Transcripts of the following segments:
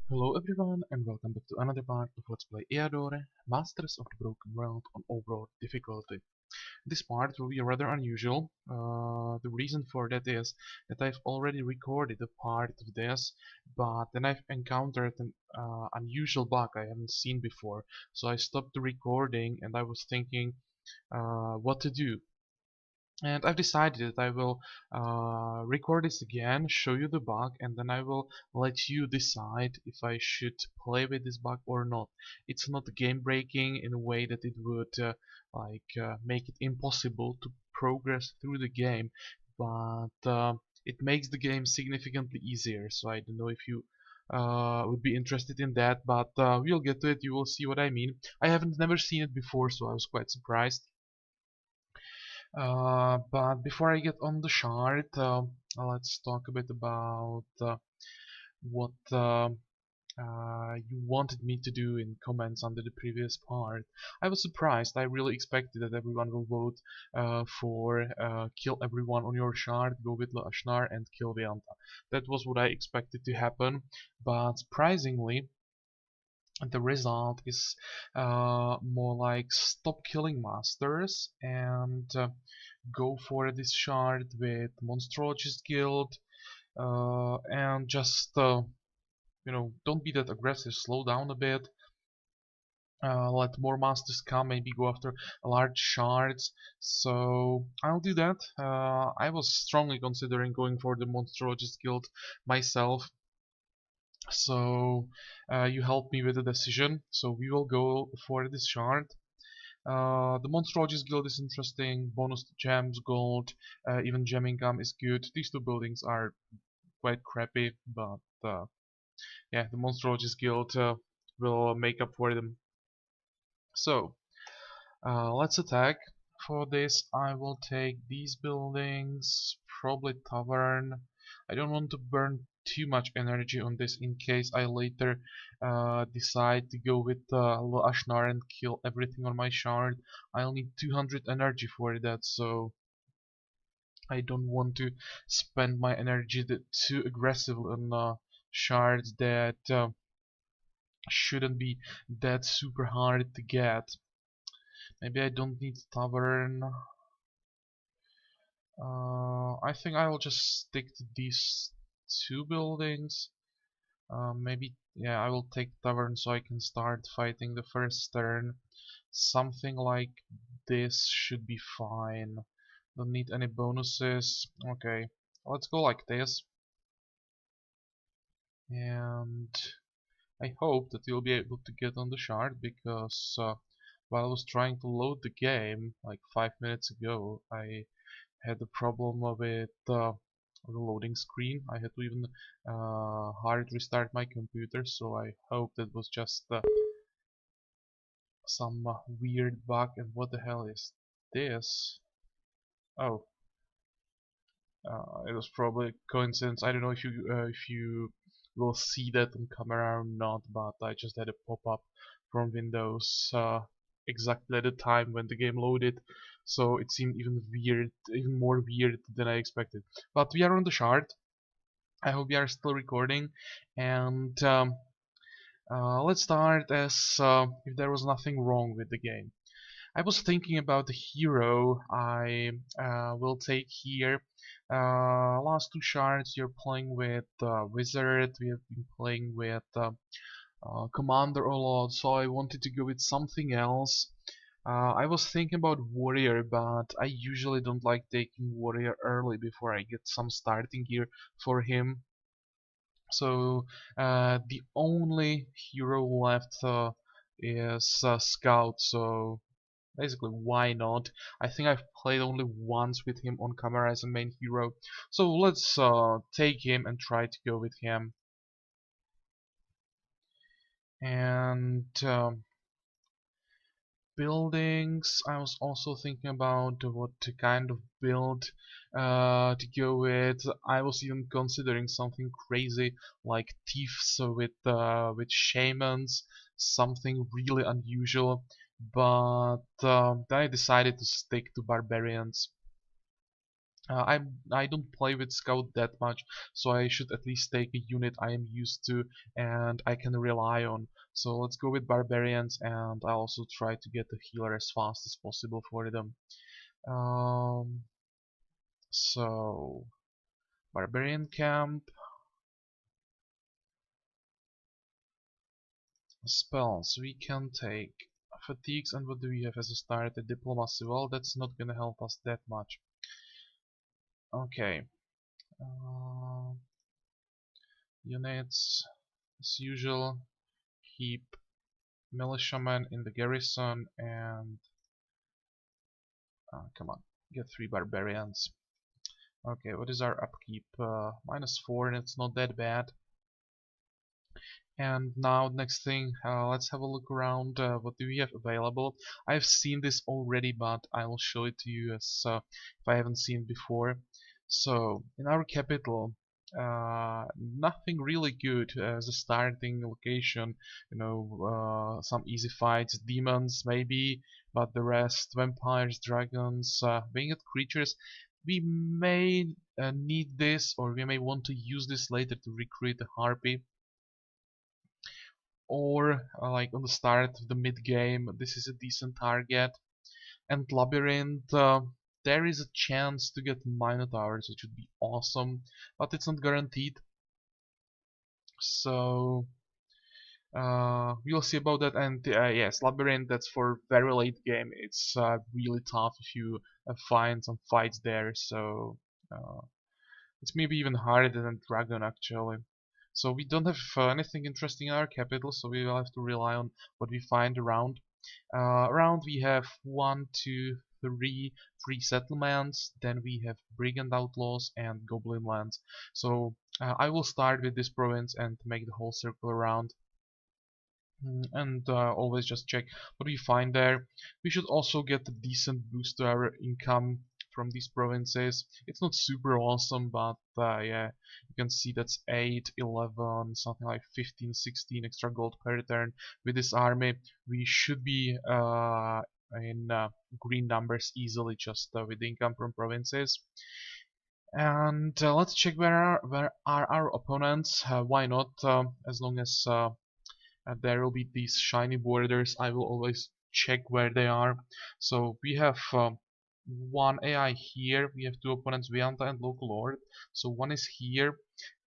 Hello everyone and welcome back to another part of Let's Play Eador, Masters of the Broken World on Overlord difficulty. This part will be rather unusual. The reason for that is that I've already recorded a part of this, but then I've encountered an unusual bug I haven't seen before. So I stopped the recording and I was thinking what to do. And I've decided that I will record this again, show you the bug, and then I will let you decide if I should play with this bug or not. It's not game breaking in a way that it would make it impossible to progress through the game, but it makes the game significantly easier. So I don't know if you would be interested in that, but we'll get to it. You will see what I mean. I haven't never seen it before, so I was quite surprised. But before I get on the chart, let's talk a bit about what you wanted me to do in comments under the previous part. I was surprised. I really expected that everyone will vote for kill everyone on your shard, go with Ashnar and kill Vianta. That was what I expected to happen, but surprisingly, the result is more like stop killing masters and go for this shard with Monstrologist Guild and just don't be that aggressive, slow down a bit. Let more masters come, maybe go after large shards. So I'll do that. I was strongly considering going for the Monstrologist Guild myself, so you helped me with the decision. So we will go for this shard. The Monstrologist Guild is interesting. Bonus to gems, gold, even gem income is good. These two buildings are quite crappy, but yeah, the Monstrologist Guild will make up for them. So let's attack. For this, I will take these buildings, probably tavern. I don't want to burn too much energy on this in case I later decide to go with Ashnar and kill everything on my shard. I'll need 200 energy for that, so I don't want to spend my energy too aggressive on shards that shouldn't be that super hard to get. Maybe I don't need tavern. I think I will just stick to these two buildings. Maybe, yeah, I will take tavern so I can start fighting the first turn. Something like this should be fine. Don't need any bonuses. Okay, let's go like this. And I hope that you'll be able to get on the shard, because while I was trying to load the game like 5 minutes ago, I had a problem with the loading screen. I had to even hard restart my computer, so I hope that was just some weird bug. And what the hell is this? Oh, it was probably a coincidence. I don't know if you will see that on camera or not, but I just had a pop-up from Windows exactly at the time when the game loaded, so it seemed even more weird than I expected. But we are on the shard. I hope you are still recording, and let's start as if there was nothing wrong with the game. I was thinking about the hero I will take here. Last two shards you're playing with Wizard, we have been playing with Commander a lot, so I wanted to go with something else. I was thinking about Warrior, but I usually don't like taking Warrior early before I get some starting gear for him. So the only hero left is Scout, so basically, why not? I think I've played only once with him on camera as a main hero. So let's take him and try to go with him. And buildings, I was also thinking about what kind of build to go with. I was even considering something crazy like thieves with shamans, something really unusual. But then I decided to stick to barbarians. I don't play with scout that much, so I should at least take a unit I am used to and I can rely on. So let's go with barbarians, and I'll also try to get a healer as fast as possible for them. Um, so barbarian camp, spells. We can take fatigues, and what do we have as a starter? Diplomacy. Well, that's not gonna help us that much. Okay. Uh, Units as usual. Keep militiamen in the garrison and come on, get 3 barbarians. Okay, what is our upkeep? -4, and it's not that bad. And now next thing, let's have a look around. What do we have available? I've seen this already, but I will show it to you as if I haven't seen it before. So in our capital, nothing really good as a starting location. You know, some easy fights, demons maybe, but the rest, vampires, dragons, winged creatures. We may need this, or we may want to use this later to recruit a harpy, or like on the start of the mid game. This is a decent target. And labyrinth, there is a chance to get minotaurs, which would be awesome, but it's not guaranteed. So we'll see about that. And yes, labyrinth, that's for very late game. It's really tough if you find some fights there. So uh, it's maybe even harder than dragon actually. So we don't have anything interesting in our capital, so we will have to rely on what we find around. Around we have 1, 2, 3 settlements, then we have brigand outlaws and goblin lands. So I will start with this province and make the whole circle around. And always just check what we find there. We should also get a decent boost to our income from these provinces. It's not super awesome, but yeah, you can see that's 8, 11, something like 15, 16 extra gold per turn. With this army, we should be in green numbers easily, just with the income from provinces. And let's check where are our opponents. Why not? As long as there will be these shiny borders, I will always check where they are. So we have 1 AI here, we have 2 opponents, Vianta and Local Lord. So one is here,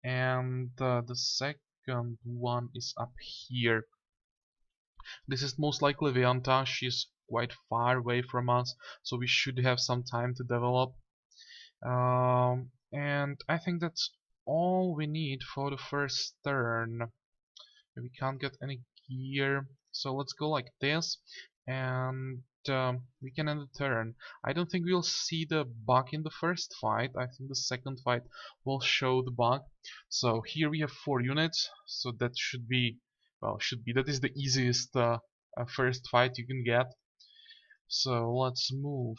and the second one is up here. This is most likely Vianta. She's quite far away from us, so we should have some time to develop. And I think that's all we need for the first turn. We can't get any gear, so let's go like this, and we can end the turn. I don't think we'll see the bug in the first fight. I think the second fight will show the bug. So here we have 4 units, so that should be, well, that is the easiest first fight you can get. So let's move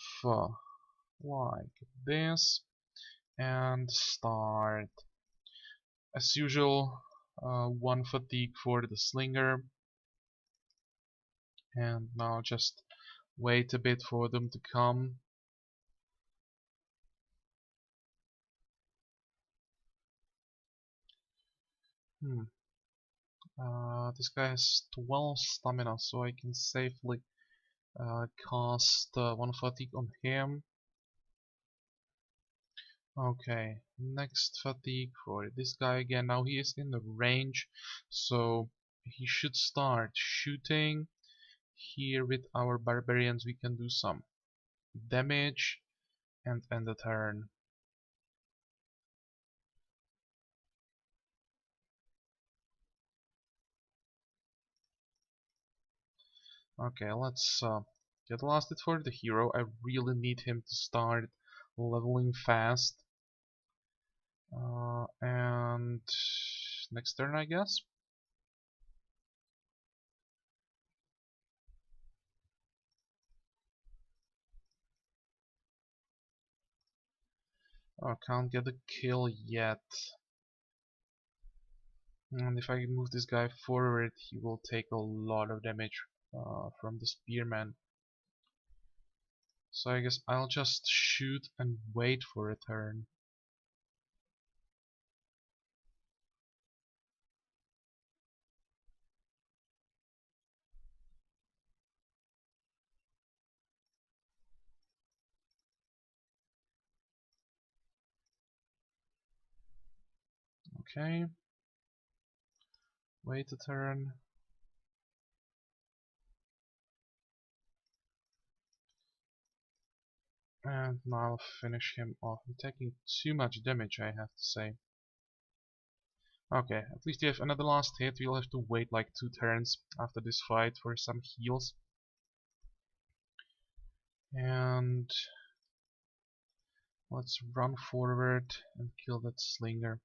like this and start. As usual, 1 fatigue for the slinger, and now just wait a bit for them to come. This guy has 12 stamina, so I can safely cast 1 fatigue on him. Okay, next fatigue for this guy again. Now he is in the range, so he should start shooting. Here with our barbarians we can do some damage and end the turn. Okay, let's get lasted for the hero. I really need him to start leveling fast. And next turn, I guess. Oh, can't get a kill yet. And if I move this guy forward, he will take a lot of damage from the spearman. So I guess I'll just shoot and wait for a turn. Okay. Wait a turn. And now I'll finish him off. I'm taking too much damage, I have to say. Okay, at least you have another last hit. We'll have to wait like 2 turns after this fight for some heals. And let's run forward and kill that slinger.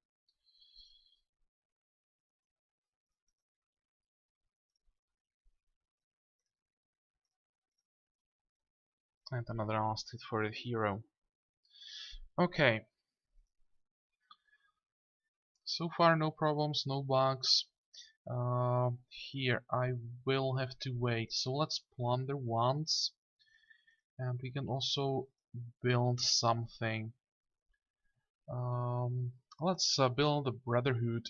And another last hit for the hero. Okay. So far no problems, no bugs. Here I will have to wait. So let's plunder once. And we can also build something. Let's build a Brotherhood.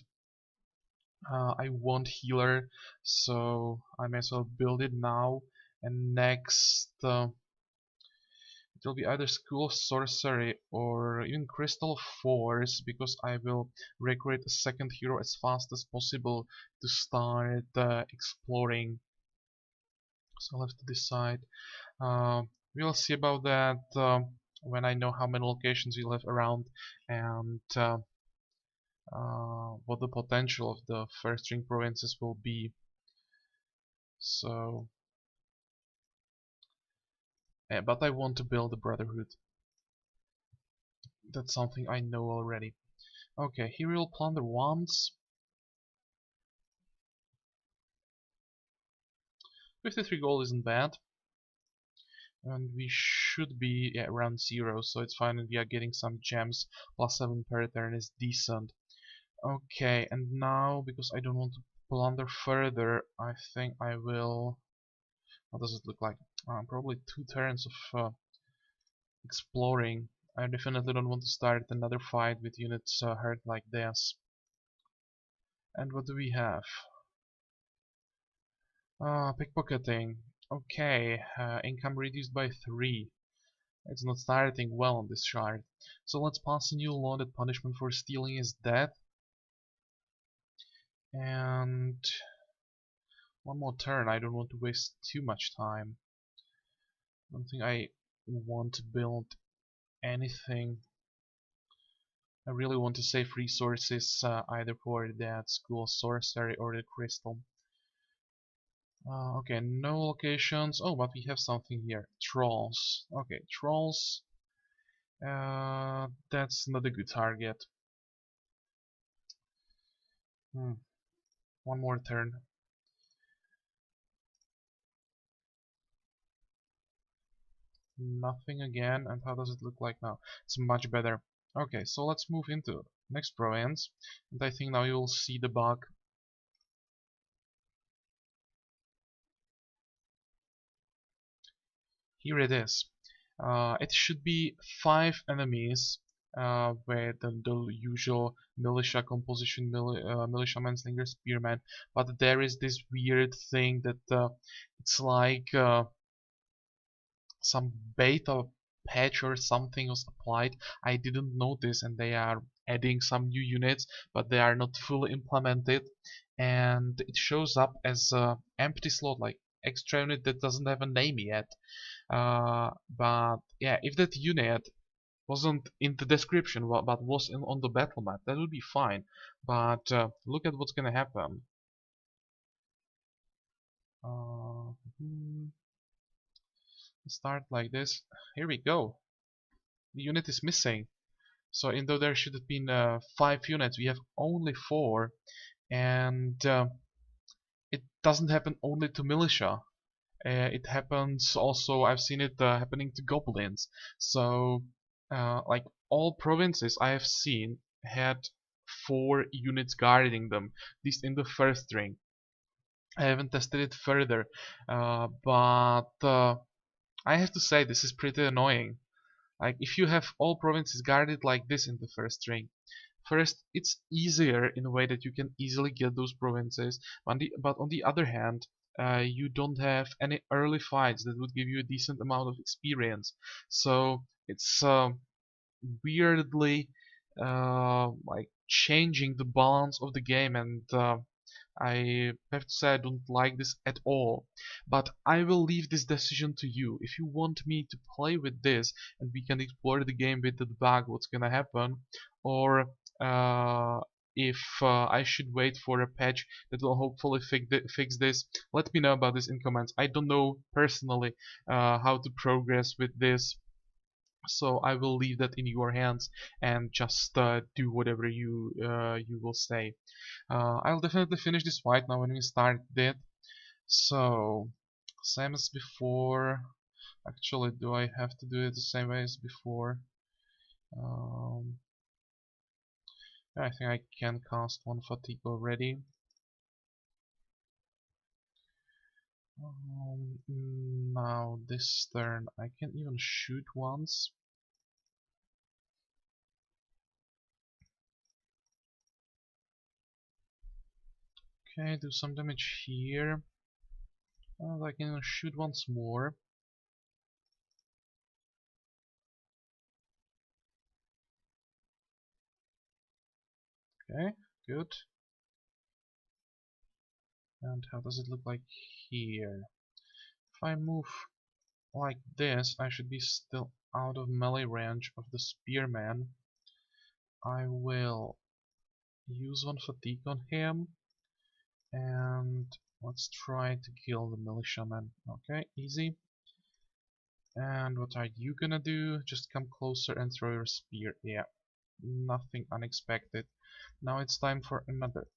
I want healer, so I may as well build it now. And next, it will be either School of Sorcery or even Crystal Force, because I will recruit a second hero as fast as possible to start exploring. So I'll have to decide. We'll see about that when I know how many locations we'll have around and what the potential of the first ring provinces will be. So, but I want to build a Brotherhood. That's something I know already. Okay, here we'll plunder once. 53 gold isn't bad. And we should be around 0, so it's fine, and we are getting some gems. +7 per turn is decent. Okay, and now, because I don't want to plunder further, I think I will... What does it look like? Probably 2 turns of exploring. I definitely don't want to start another fight with units hurt like this. And what do we have? Pickpocketing. Okay, income reduced by 3. It's not starting well on this shard. So let's pass a new law that punishment for stealing is death. And one more turn. I don't want to waste too much time. I don't think I want to build anything. I really want to save resources either for that School of Sorcery or the Crystal. Okay, no locations. Oh, but we have something here. Trolls. Okay, trolls. That's not a good target. One more turn. Nothing again. And how does it look like now? It's much better. Okay, so let's move into next province. And I think now you will see the bug. Here it is. It should be 5 enemies with the usual militia composition, militiaman, slinger, spearman. But there is this weird thing that it's like some beta patch or something was applied. I didn't notice, and they are adding some new units, but they are not fully implemented. And it shows up as an empty slot, like extra unit that doesn't have a name yet. But yeah, if that unit wasn't in the description but was on the battle map, that would be fine. But look at what's gonna happen. Hmm, start like this. Here we go. The unit is missing. So even though there should have been 5 units, we have only 4. And it doesn't happen only to militia. It happens also, I've seen it happening to goblins. So, like all provinces I have seen had 4 units guarding them, at least in the first ring. I haven't tested it further, but I have to say this is pretty annoying. Like if you have all provinces guarded like this in the first ring, first, it's easier in a way that you can easily get those provinces, but on the other hand, you don't have any early fights that would give you a decent amount of experience. So it's weirdly like changing the balance of the game, and I have to say I don't like this at all. But I will leave this decision to you. If you want me to play with this and we can explore the game with the bug, what's gonna happen, or uh, if I should wait for a patch that will hopefully fix this, let me know about this in comments. I don't know personally how to progress with this, so I will leave that in your hands and just do whatever you will say. I'll definitely finish this fight now when we start it. So, same as before. Actually, do I have to do it the same way as before? Um, I think I can cast one fatigue already. Now this turn I can even shoot once. Okay, do some damage here. I can even shoot once more. Okay, good. And how does it look like here? If I move like this, I should be still out of melee range of the spearman. I will use one fatigue on him, and let's try to kill the militiaman. Okay, easy. And what are you gonna do? Just come closer and throw your spear. Yeah, nothing unexpected. Now it's time for another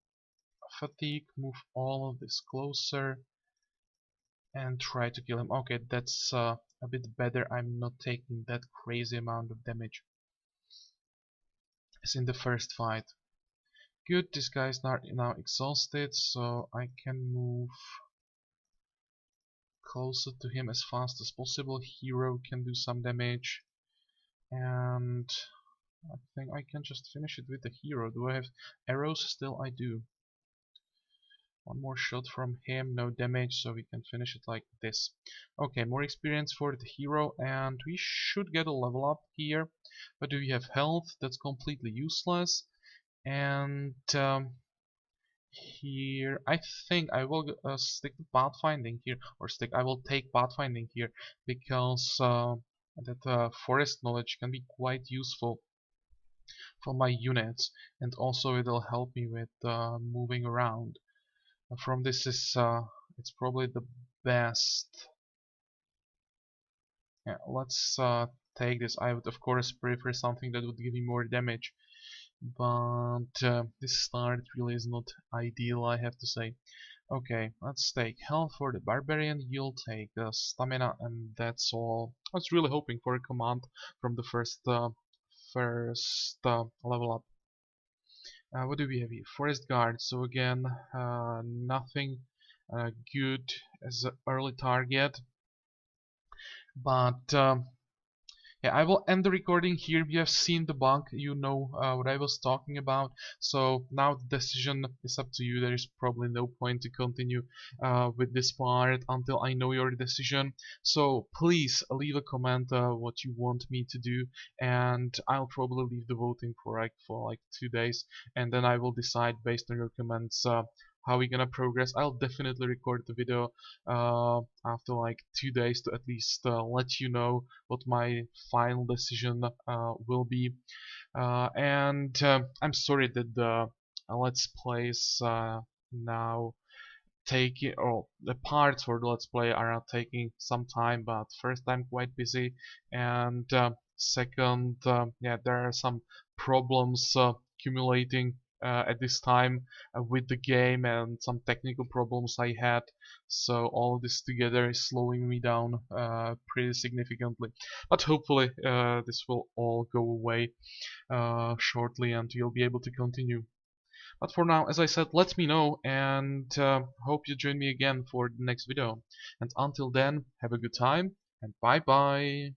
fatigue. Move all of this closer and try to kill him. Okay, that's a bit better. I'm not taking that crazy amount of damage as in the first fight. Good, this guy is now exhausted, so I can move closer to him as fast as possible. Hero can do some damage, and I think I can just finish it with the hero. Do I have arrows still? I do. One more shot from him, no damage, so we can finish it like this. Okay, more experience for the hero, and we should get a level up here. But do we have health? That's completely useless. And here, I think I will stick to pathfinding here, or I will take pathfinding here, because that forest knowledge can be quite useful for my units, and also it'll help me with moving around. From this is it's probably the best. Yeah, let's take this. I would of course prefer something that would give me more damage, but this start really is not ideal, I have to say. Okay, let's take health for the barbarian. You'll take stamina, and that's all. I was really hoping for a command from the first level up. What do we have here? Forest guard. So again, nothing good as an early target, but yeah, I will end the recording here. You have seen the bug, you know what I was talking about. So now the decision is up to you. There is probably no point to continue with this part until I know your decision. So please leave a comment what you want me to do, and I'll probably leave the voting for like 2 days, and then I will decide based on your comments how we're gonna progress. I'll definitely record the video after like 2 days to at least let you know what my final decision will be. And I'm sorry that the Let's Plays now taking, or the parts for the Let's Play are not taking some time, but first I'm quite busy, and second, yeah, there are some problems accumulating at this time with the game, and some technical problems I had, so all this together is slowing me down pretty significantly, but hopefully this will all go away shortly and you'll be able to continue. But for now, as I said, let me know, and hope you join me again for the next video. And until then, have a good time and bye bye.